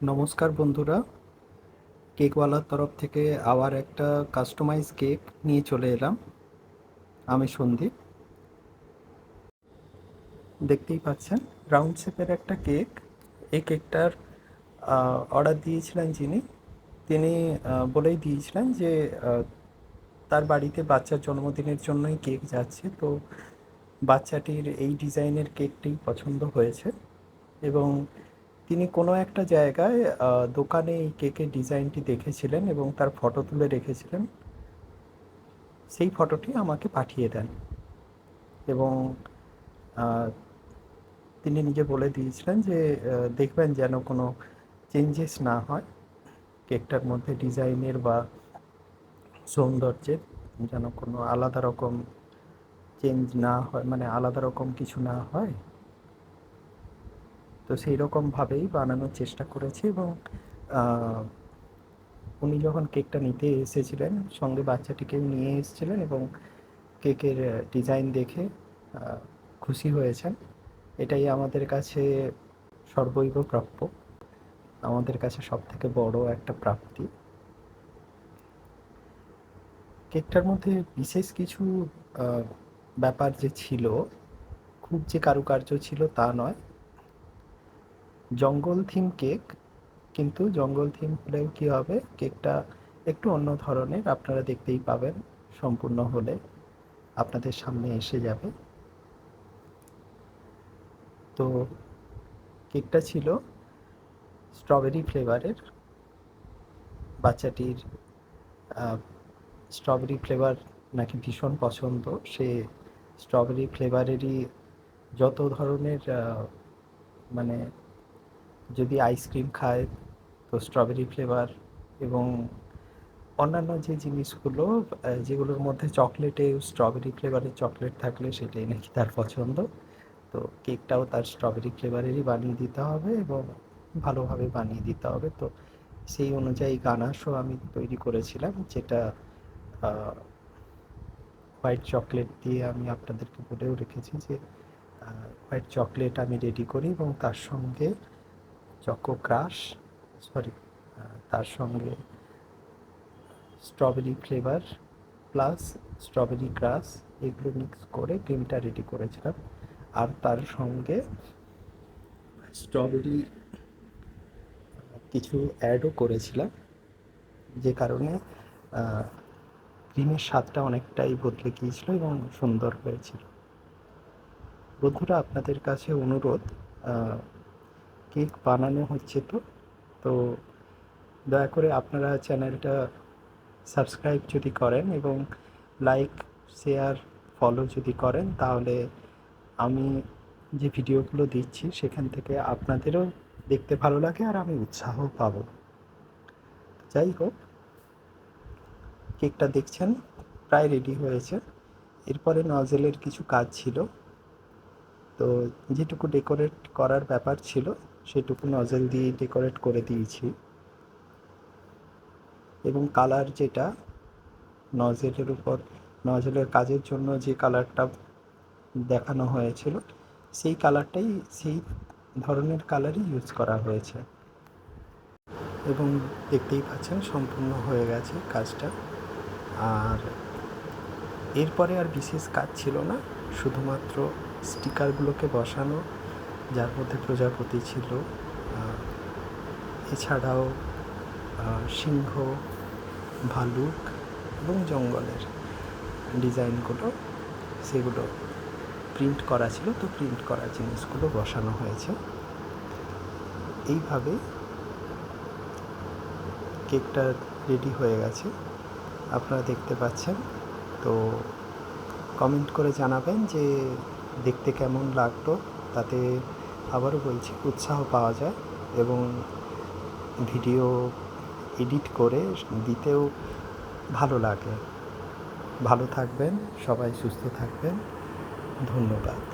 নমস্কার বন্ধুরা, কেকওয়ালার তরফ থেকে আবার একটা কাস্টমাইজ কেক নিয়ে চলে এলাম। আমি সন্দীপ। দেখতেই পাচ্ছেন রাউন্ড শেপের একটা কেক। এই কেকটার অর্ডার দিয়েছিলেন যিনি, তিনি বলেই দিয়েছিলেন যে তার বাড়িতে বাচ্চার জন্মদিনের জন্যই কেক যাচ্ছে। তো বাচ্চাটির এই ডিজাইনের কেকটি পছন্দ হয়েছে এবং তিনি কোনো একটা জায়গায় দোকানে এই কেকের ডিজাইনটি দেখেছিলেন এবং তার ফটো তুলে রেখেছিলেন। সেই ফটোটি আমাকে পাঠিয়ে দেন এবং আহ, তিনি নিজে বলে দিয়েছিলেন যে দেখবেন যেন কোনো চেঞ্জেস না হয় কেকটার মধ্যে, ডিজাইনের বা সৌন্দর্যের যেন কোনো আলাদা রকম চেঞ্জ না হয়, মানে আলাদা রকম কিছু না হয়। তো সেই রকমভাবেই বানানোর চেষ্টা করেছি এবং আহ, উনি যখন কেকটা নিতে এসেছিলেন সঙ্গে বাচ্চাটিকেও নিয়ে এসেছিলেন এবং কেকের ডিজাইন দেখে খুশি হয়েছেন। এটাই আমাদের কাছে সর্বৈব প্রাপ্য, আমাদের কাছে সব থেকে বড় একটা প্রাপ্তি। কেকটার মধ্যে বিশেষ কিছু ব্যাপার যে ছিল, খুব যে কারুকার্য ছিল তা নয়। জঙ্গল থিম কেক, কিন্তু জঙ্গল থিম হলেও কী হবে, কেকটা একটু অন্য ধরনের, আপনারা দেখতেই পাবেন সম্পূর্ণ হলে আপনাদের সামনে এসে যাবে। তো কেকটা ছিল স্ট্রবেরি ফ্লেভারের। বাচ্চাটির স্ট্রবেরি ফ্লেভার নাকি ভীষণ পছন্দ। সে স্ট্রবেরি ফ্লেভারেরই যত ধরনের মানে যদি আইসক্রিম খায় তো স্ট্রবেরি ফ্লেভার, এবং অন্যান্য যে জিনিসগুলো যেগুলোর মধ্যে চকলেটে স্ট্রবেরি ফ্লেভারের চকলেট থাকলে সেটাই নাকি তার পছন্দ। তো কেকটাও তার স্ট্রবেরি ফ্লেভারেরই বানিয়ে দিতে হবে এবং ভালোভাবে বানিয়ে দিতে হবে। তো সেই অনুযায়ী গানাশও আমি তৈরি করেছিলাম, যেটা হোয়াইট চকলেট দিয়ে আমি আপনাদেরকে বলেও রেখেছি যে হোয়াইট চকলেট আমি রেডি করি এবং তার সঙ্গে চকো ক্রাশ, সরি, তার সঙ্গে strawberry flavour plus strawberry crush, এগুলো মিক্স করে ক্রিমটা রেডি করেছিলাম। আর তার সঙ্গে স্ট্রবেরি কিছু অ্যাডও করেছিলাম, যে কারণে ক্রিমের স্বাদটা অনেকটাই বদলে গিয়েছিল এবং সুন্দর হয়েছিল। বন্ধুরা, আপনাদের কাছে অনুরোধ, কেক বানানো হচ্ছে তো তো দয়া করে আপনারা চ্যানেলটা সাবস্ক্রাইব যদি করেন এবং লাইক, শেয়ার, ফলো যদি করেন, তাহলে আমি যে ভিডিওগুলো দিচ্ছি সেখান থেকে আপনাদেরও দেখতে ভালো লাগে আর আমি উৎসাহ পাবো। যাই হোক, কেকটা দেখছেন প্রায় রেডি হয়েছে। এরপরে নজেলের কিছু কাজ ছিল, তো যেটুকু ডেকোরেট করার ব্যাপার ছিল সেটুকু নজেল দিয়ে ডেকোরেট করে দিয়েছি। এবং কালার যেটা নজেলের উপর, নজেলের কাজের জন্য যে কালারটা দেখানো হয়েছিল সেই কালারটাই, সেই ধরনের কালারই ইউজ করা হয়েছে। এবং দেখতেই পাচ্ছেন সম্পূর্ণ হয়ে গেছে কাজটা। আর এরপরে আর বিশেষ কাজ ছিল না, শুধুমাত্র স্টিকারগুলোকে বসানো, যার মধ্যে প্রজাপতি ছিল, এছাড়াও সিংহ, ভালুক এবং জঙ্গলের ডিজাইনগুলো, সেগুলো প্রিন্ট করা ছিল। তো প্রিন্ট করা জিনিসগুলো বসানো হয়েছে। এইভাবে কেকটা রেডি হয়ে গেছে, আপনারা দেখতে পাচ্ছেন। তো কমেন্ট করে জানাবেন যে দেখতে কেমন লাগলো, তাতে আবারও বলছি উৎসাহ পাওয়া যায় এবং ভিডিও এডিট করে দিতেও ভালো লাগে। ভালো থাকবেন সবাই, সুস্থ থাকবেন। ধন্যবাদ।